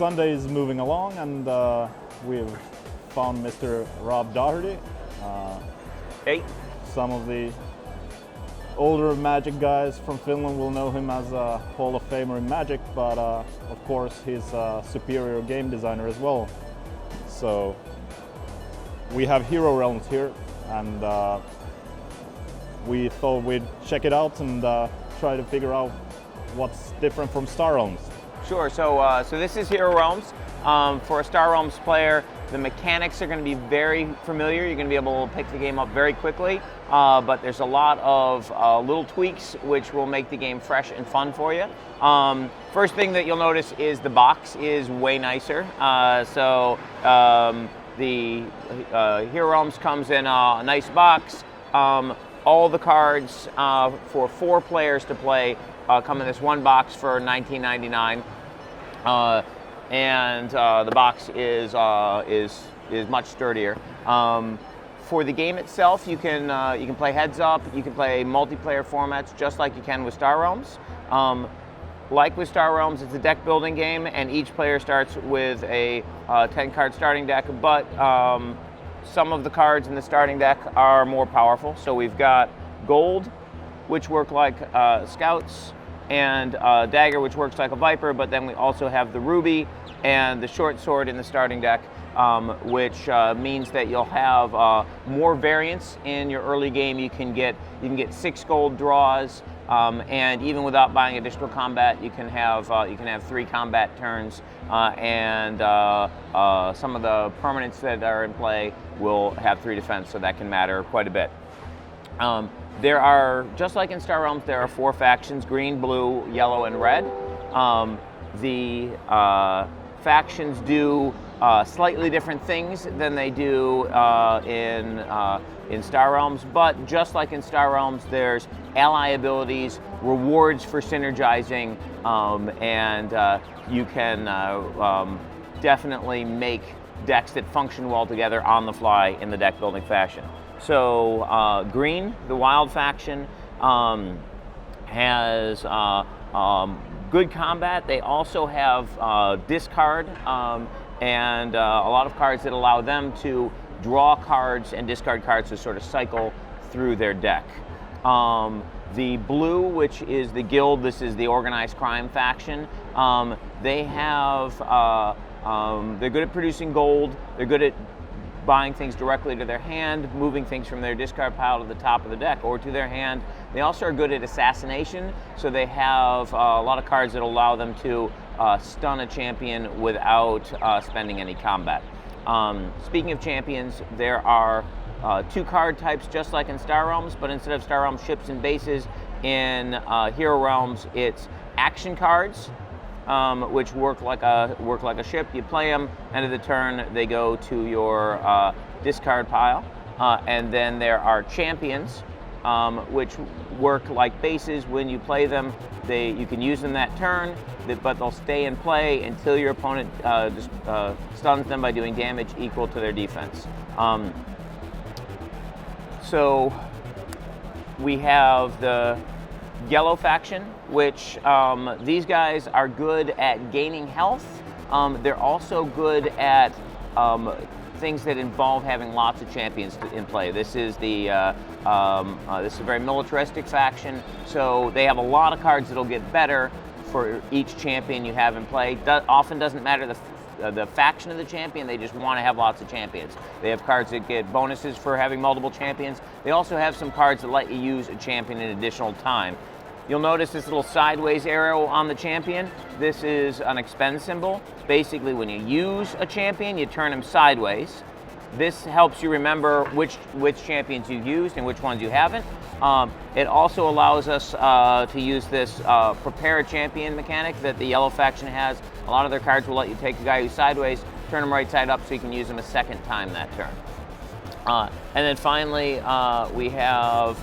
Sunday is moving along, and we've found Mr. Rob Dougherty. Hey. Some of the older Magic guys from Finland will know him as a Hall of Famer in Magic, but of course he's a superior game designer as well. So we have Hero Realms here, and we thought we'd check it out and try to figure out what's different from Star Realms. Sure, so this is Hero Realms. For a Star Realms player, the mechanics are going to be very familiar. You're going to be able to pick the game up very quickly, but there's a lot of little tweaks which will make the game fresh and fun for you. First thing that you'll notice is the box is way nicer. The Hero Realms comes in a nice box. All the cards for 4 players to play come in this one box for $19.99. And the box is much sturdier. For the game itself, you can play heads up. You can play multiplayer formats just like you can with Star Realms. Like with Star Realms, it's a deck building game, and each player starts with a 10-card starting deck. But some of the cards in the starting deck are more powerful. So we've got Gold, which work like Scouts, and Dagger, which works like a Viper, but then we also have the Ruby and the Short Sword in the starting deck, which means that you'll have more variance in your early game. You can get 6 gold draws, and even without buying additional combat, you can have 3 combat turns, and some of the permanents that are in play will have 3 defense, so that can matter quite a bit. There are, just like in Star Realms, there are 4 factions: green, blue, yellow, and red. The factions do slightly different things than they do in Star Realms, but just like in Star Realms, there's ally abilities, rewards for synergizing, and you can definitely make decks that function well together on the fly in the deck building fashion. So green, the wild faction, has good combat. They also have discard and a lot of cards that allow them to draw cards and discard cards to sort of cycle through their deck. The blue, which is the guild, this is the organized crime faction. They have they're good at producing gold. They're good at buying things directly to their hand, moving things from their discard pile to the top of the deck or to their hand. They also are good at assassination, so they have a lot of cards that allow them to stun a champion without spending any combat. Speaking of champions, there are 2 card types just like in Star Realms, but instead of Star Realms ships and bases, in Hero Realms it's action cards, which work like a ship. You play them, end of the turn, they go to your discard pile. And then there are champions, which work like bases. When you play them, you can use them that turn, but they'll stay in play until your opponent stuns them by doing damage equal to their defense. So we have the yellow faction, which these guys are good at gaining health. They're also good at things that involve having lots of champions in play. This is a very militaristic faction, so they have a lot of cards that'll get better for each champion you have in play. Often doesn't matter the faction of the champion, they just want to have lots of champions. They have cards that get bonuses for having multiple champions. They also have some cards that let you use a champion an additional time. You'll notice this little sideways arrow on the champion. This is an expend symbol. Basically, when you use a champion, you turn him sideways. This helps you remember which champions you've used and which ones you haven't. It also allows us to use this prepare a champion mechanic that the yellow faction has. A lot of their cards will let you take a guy who's sideways, turn him right side up so you can use him a second time that turn. And then finally, we have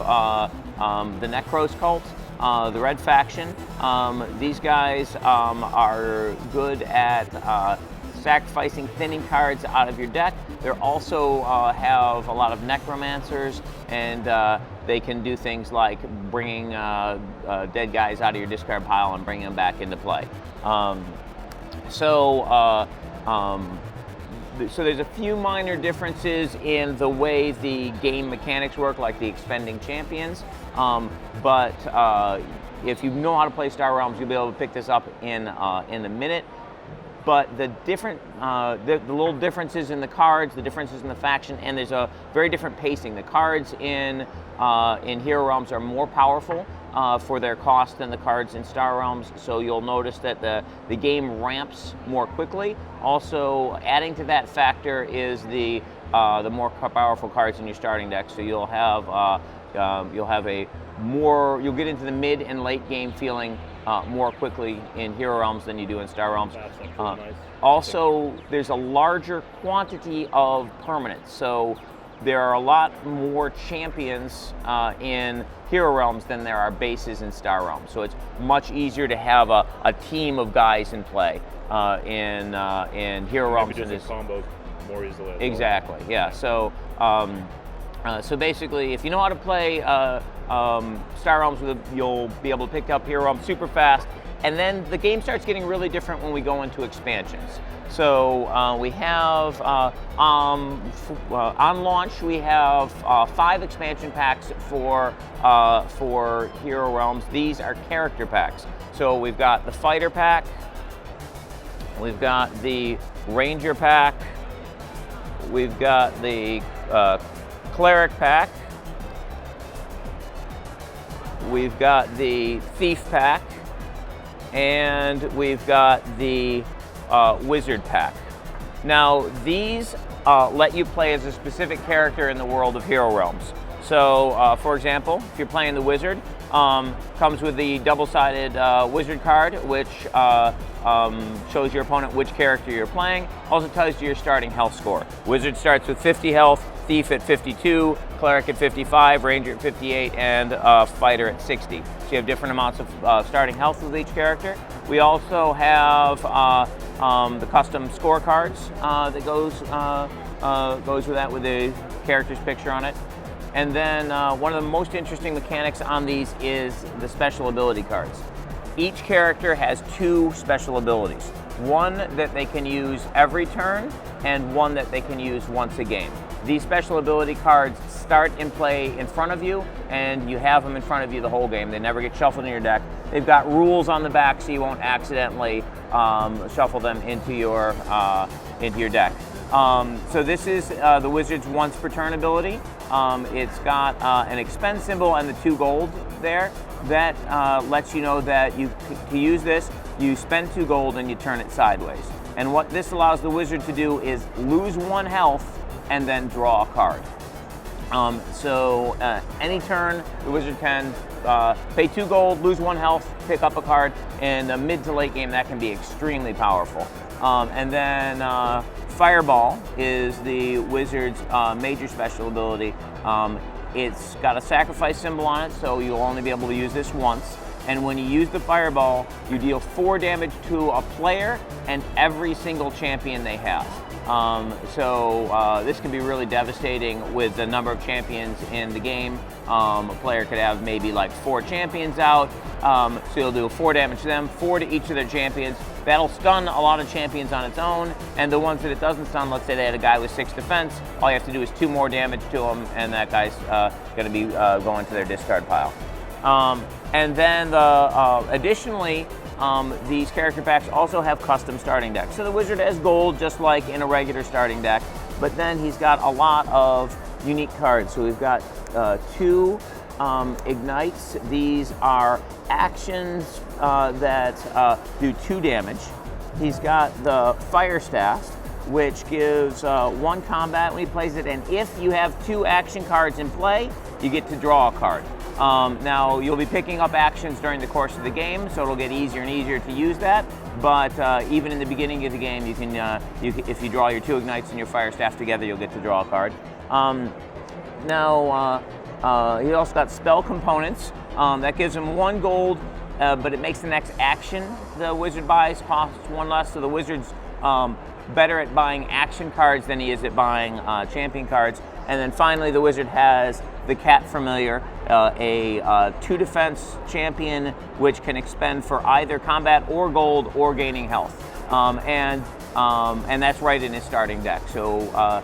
the Necros cult. The red faction. These guys are good at sacrificing thinning cards out of your deck. They also have a lot of necromancers, and they can do things like bringing dead guys out of your discard pile and bringing them back into play. So so there's a few minor differences in the way the game mechanics work, like the expending champions. But if you know how to play Star Realms, you'll be able to pick this up in a minute. But the little differences in the cards, the differences in the faction, and there's a very different pacing. The cards in Hero Realms are more powerful for their cost than the cards in Star Realms, so you'll notice that the game ramps more quickly. Also, adding to that factor is the more powerful cards in your starting deck, so you'll get into the mid and late game feeling more quickly in Hero Realms than you do in Star Realms. That's really nice. Also, there's a larger quantity of permanents, so there are a lot more champions in Hero Realms than there are bases in Star Realms. So it's much easier to have a team of guys in play in Hero Realms. Maybe do some combos more easily. Exactly. Yeah. So so basically, if you know how to play Star Realms, you'll be able to pick up Hero Realms super fast. And then the game starts getting really different when we go into expansions. So we have, on launch, we have 5 expansion packs for Hero Realms. These are character packs. So we've got the Fighter pack, we've got the Ranger pack, we've got the Cleric pack, we've got the Thief pack, and we've got the Wizard pack. Now these let you play as a specific character in the world of Hero Realms. So for example, if you're playing the Wizard, comes with the double-sided Wizard card, which shows your opponent which character you're playing. Also tells you your starting health score. Wizard starts with 50 health, Thief at 52, Cleric at 55, Ranger at 58, and Fighter at 60. So you have different amounts of starting health with each character. We also have the custom scorecards that goes with that, with the character's picture on it. And then one of the most interesting mechanics on these is the special ability cards. Each character has 2 special abilities. One that they can use every turn, and one that they can use once a game. These special ability cards start in play in front of you, and you have them in front of you the whole game. They never get shuffled in your deck. They've got rules on the back so you won't accidentally shuffle them into your deck. So this is the Wizard's once per turn ability. It's got an expend symbol and the 2 gold there. That lets you know that to use this, you spend 2 gold and you turn it sideways. And what this allows the Wizard to do is lose 1 health and then draw a card. So any turn, the Wizard can pay 2 gold, lose 1 health, pick up a card. In the mid to late game, that can be extremely powerful. And then Fireball is the Wizard's major special ability. It's got a sacrifice symbol on it, so you'll only be able to use this once. And when you use the Fireball, you deal 4 damage to a player and every single champion they have. So this can be really devastating with the number of champions in the game. A player could have maybe like 4 champions out, so you'll do 4 damage to them, 4 to each of their champions. That'll stun a lot of champions on its own, and the ones that it doesn't stun, let's say they had a guy with 6 defense, all you have to do is 2 more damage to him, and that guy's going to be going to their discard pile. And then additionally, these character packs also have custom starting decks. So the Wizard has gold just like in a regular starting deck, but then he's got a lot of unique cards. So we've got 2 ignites. These are actions that do 2 damage. He's got the Fire Staff, which gives 1 combat when he plays it, and if you have 2 action cards in play, you get to draw a card. Now, you'll be picking up actions during the course of the game, so it'll get easier and easier to use that. But even in the beginning of the game, you can, if you draw your 2 ignites and your Fire Staff together, you'll get to draw a card. Now, he also got spell components. That gives him 1 gold, but it makes the next action the Wizard buys cost 1 less. So the Wizard's better at buying action cards than he is at buying champion cards. And then finally, the Wizard has the Cat Familiar, a 2 defense champion which can expend for either combat or gold or gaining health. and that's right in his starting deck. So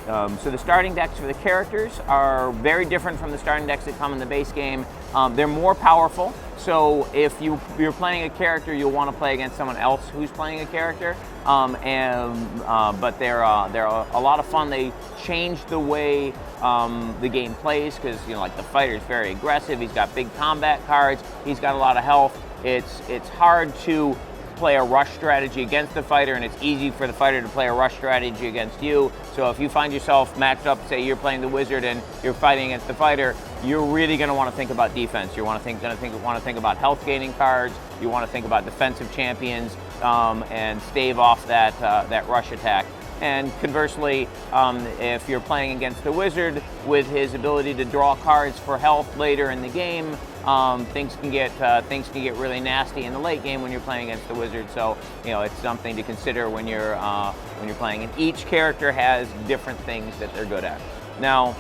the starting decks for the characters are very different from the starting decks that come in the base game. They're more powerful, so if you're playing a character, you'll want to play against someone else who's playing a character. But they're a lot of fun. They changed the way the game plays, because like the fighter's very aggressive. He's got big combat cards. He's got a lot of health. It's hard to play a rush strategy against the fighter, and it's easy for the fighter to play a rush strategy against you. So if you find yourself matched up, say you're playing the wizard and you're fighting against the fighter, you're really going to want to think about defense. You want to think about health gaining cards. You want to think about defensive champions and stave off that rush attack. And conversely, if you're playing against the wizard with his ability to draw cards for health later in the game, things can get really nasty in the late game when you're playing against the wizard. So it's something to consider when you're playing. And each character has different things that they're good at. Now,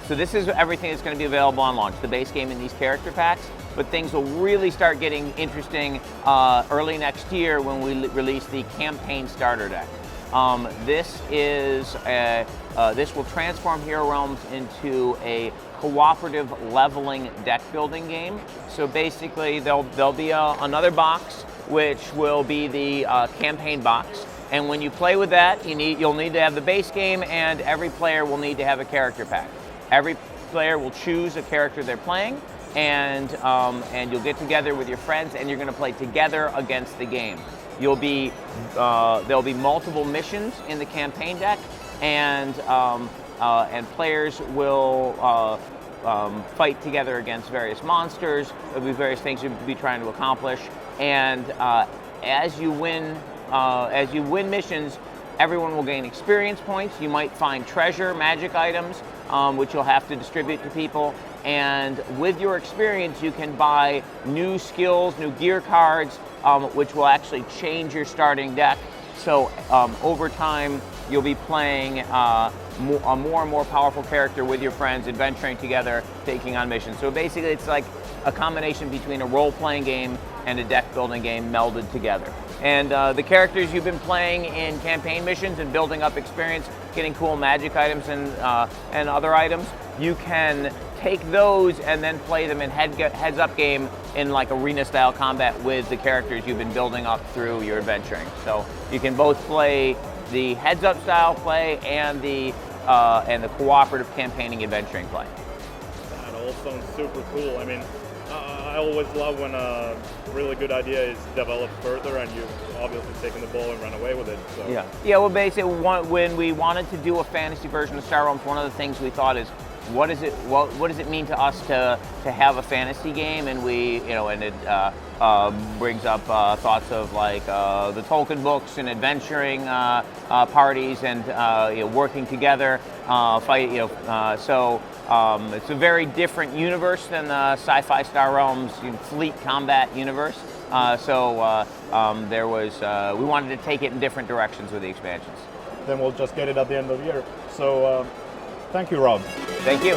so this is everything that's going to be available on launch: the base game and these character packs. But things will really start getting interesting early next year when we release the campaign starter deck. This will transform Hero Realms into a cooperative leveling deck building game. So basically, there'll be another box, which will be the campaign box. And when you play with that, you'll need to have the base game, and every player will need to have a character pack. Every player will choose a character they're playing, and you'll get together with your friends, and you're going to play together against the game. There'll be multiple missions in the campaign deck, and players will fight together against various monsters. There'll be various things you'll be trying to accomplish, and as you win missions, everyone will gain experience points. You might find treasure, magic items, which you'll have to distribute to people. And with your experience, you can buy new skills, new gear cards, which will actually change your starting deck. So over time, you'll be playing a more and more powerful character with your friends, adventuring together, taking on missions. So basically, it's like a combination between a role-playing game and a deck-building game melded together. And the characters you've been playing in campaign missions and building up experience, getting cool magic items and other items, you can take those and then play them in heads-up game in like arena-style combat with the characters you've been building up through your adventuring. So you can both play the heads-up style play and the cooperative campaigning adventuring play. That all sounds super cool. I mean, I always love when a really good idea is developed further and you've obviously taken the ball and run away with it. So. Yeah. Well, basically, when we wanted to do a fantasy version of Star Realms, one of the things we thought is, what does it mean to us to have a fantasy game? And it brings up thoughts of like the Tolkien books and adventuring parties and working together, it's a very different universe than the sci-fi Star Realms fleet combat universe. We wanted to take it in different directions with the expansions. Then we'll just get it at the end of the year. So thank you, Rob. Thank you.